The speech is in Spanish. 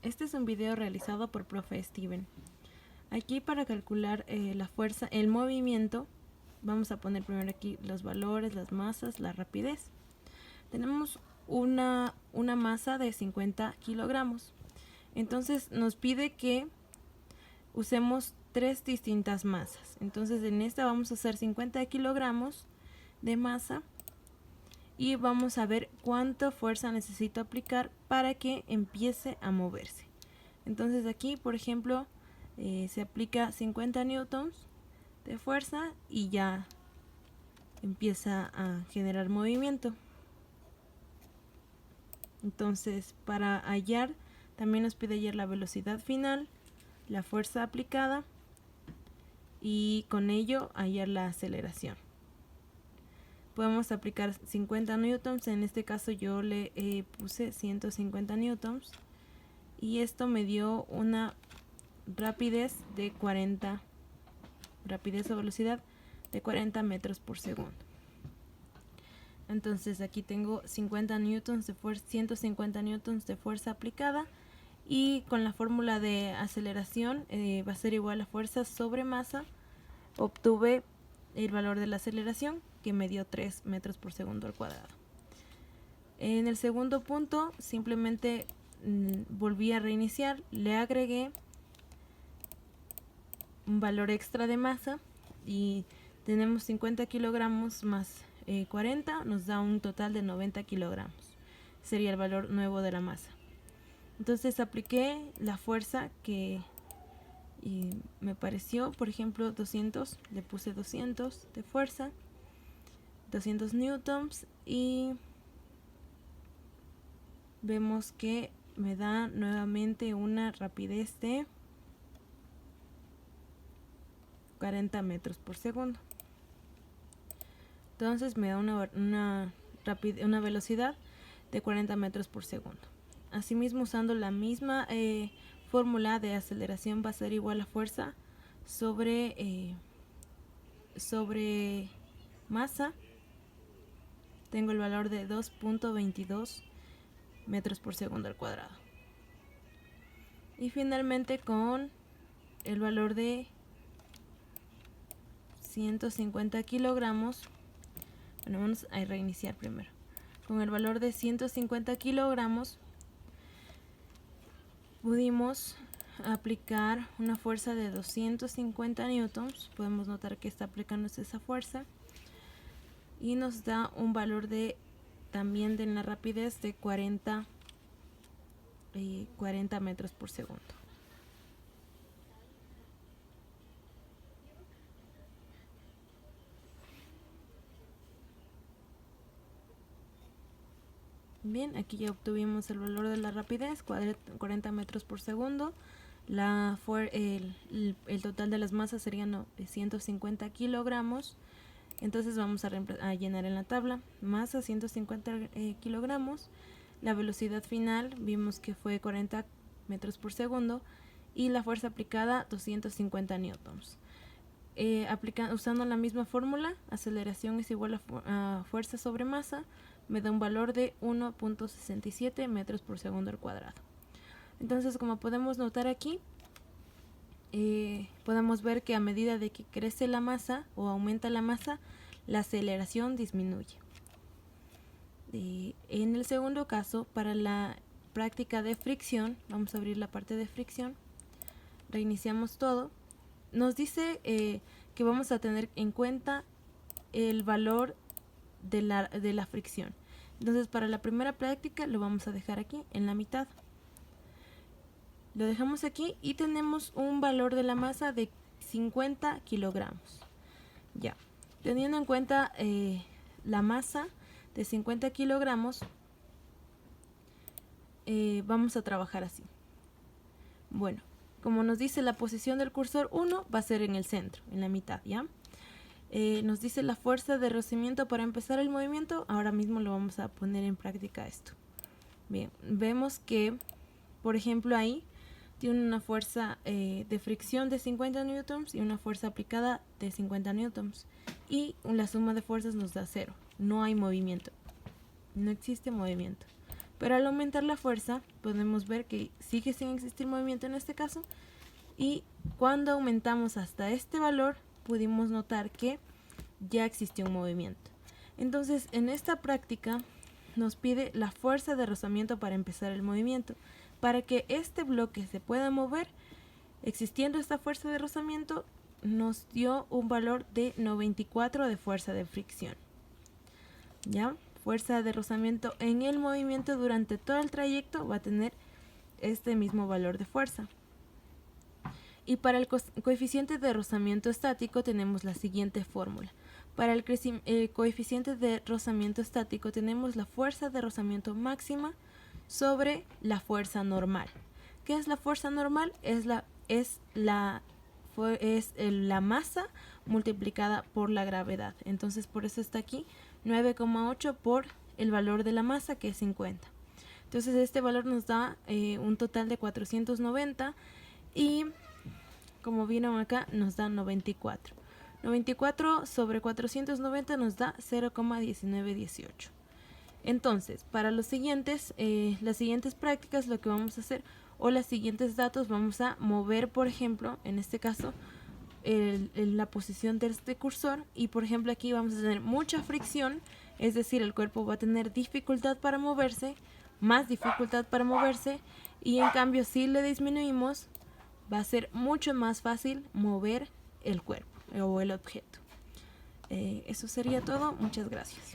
Este es un video realizado por Profe Steven. Aquí para calcular la fuerza, el movimiento, vamos a poner primero aquí los valores, las masas, la rapidez. Tenemos una masa de 50 kilogramos. Entonces nos pide que usemos tres distintas masas. Entonces en esta vamos a hacer 50 kilogramos de masa y vamos a ver cuánta fuerza necesito aplicar para que empiece a moverse. Entonces aquí, por ejemplo, se aplica 50 newtons de fuerza y ya empieza a generar movimiento. Entonces, para hallar, también nos pide hallar la velocidad final, la fuerza aplicada y con ello hallar la aceleración. Podemos aplicar 50 newtons, en este caso yo le puse 150 newtons y esto me dio una rapidez de 40, rapidez o velocidad de 40 metros por segundo. Entonces aquí tengo 50 newtons de fuerza, 150 newtons de fuerza aplicada y con la fórmula de aceleración va a ser igual a fuerza sobre masa. Obtuve el valor de la aceleración que me dio 3 metros por segundo al cuadrado. En el segundo punto simplemente volví a reiniciar, le agregué un valor extra de masa y tenemos 50 kilogramos más 40, nos da un total de 90 kilogramos. Sería el valor nuevo de la masa. Entonces apliqué la fuerza que me pareció, por ejemplo 200, le puse 200 de fuerza, 200 newtons y vemos que me da nuevamente una rapidez de 40 metros por segundo. Entonces me da una velocidad de 40 metros por segundo. Asimismo, usando la misma fórmula de aceleración, va a ser igual a fuerza sobre masa. Tengo el valor de 2.22 metros por segundo al cuadrado. Y finalmente con el valor de 150 kilogramos, bueno, vamos a reiniciar primero. Con el valor de 150 kilogramos pudimos aplicar una fuerza de 250 newtons. Podemos notar que está aplicándose esa fuerza y nos da un valor de también de la rapidez de 40 metros por segundo. Bien, aquí ya obtuvimos el valor de la rapidez, 40 metros por segundo. El total de las masas serían 150 kilogramos. Entonces vamos a llenar en la tabla. Masa 150 kilogramos. La velocidad final vimos que fue 40 metros por segundo. Y la fuerza aplicada 250 newtons. Usando la misma fórmula, aceleración es igual a fuerza sobre masa, me da un valor de 1.67 metros por segundo al cuadrado. Entonces, como podemos notar aquí, podemos ver que a medida de que crece la masa o aumenta la masa, la aceleración disminuye. En el segundo caso, para la práctica de fricción, vamos a abrir la parte de fricción, reiniciamos todo. Nos dice que vamos a tener en cuenta el valor de la fricción. Entonces, para la primera práctica lo vamos a dejar aquí en la mitad. Lo dejamos aquí y tenemos un valor de la masa de 50 kilogramos. Ya, teniendo en cuenta la masa de 50 kilogramos, vamos a trabajar así. Bueno, como nos dice la posición del cursor 1 va a ser en el centro, en la mitad, ¿ya? Nos dice la fuerza de rozamiento para empezar el movimiento. Ahora mismo lo vamos a poner en práctica esto. Bien, vemos que, por ejemplo, ahí tiene una fuerza de fricción de 50 newtons y una fuerza aplicada de 50 newtons. Y la suma de fuerzas nos da 0. No hay movimiento. No existe movimiento. Pero al aumentar la fuerza podemos ver que sigue sin existir movimiento en este caso, y cuando aumentamos hasta este valor pudimos notar que ya existió un movimiento. Entonces en esta práctica nos pide la fuerza de rozamiento para empezar el movimiento. Para que este bloque se pueda mover, existiendo esta fuerza de rozamiento, nos dio un valor de 94 de fuerza de fricción. ¿Ya? Fuerza de rozamiento en el movimiento durante todo el trayecto va a tener este mismo valor de fuerza. Y para el coeficiente de rozamiento estático tenemos la siguiente fórmula. Para el coeficiente de rozamiento estático tenemos la fuerza de rozamiento máxima sobre la fuerza normal. ¿Qué es la fuerza normal? Es la masa multiplicada por la gravedad. Entonces por eso está aquí 9,8 por el valor de la masa, que es 50. Entonces este valor nos da un total de 490 y como vieron acá nos da 94. 94 sobre 490 nos da 0,1918. Entonces, para las siguientes prácticas lo que vamos a hacer, o los siguientes datos, vamos a mover, por ejemplo, en este caso, la posición de este cursor, y por ejemplo aquí vamos a tener mucha fricción, es decir, el cuerpo va a tener dificultad para moverse, más dificultad para moverse, y en cambio si le disminuimos va a ser mucho más fácil mover el cuerpo o el objeto. Eso sería todo. Muchas gracias.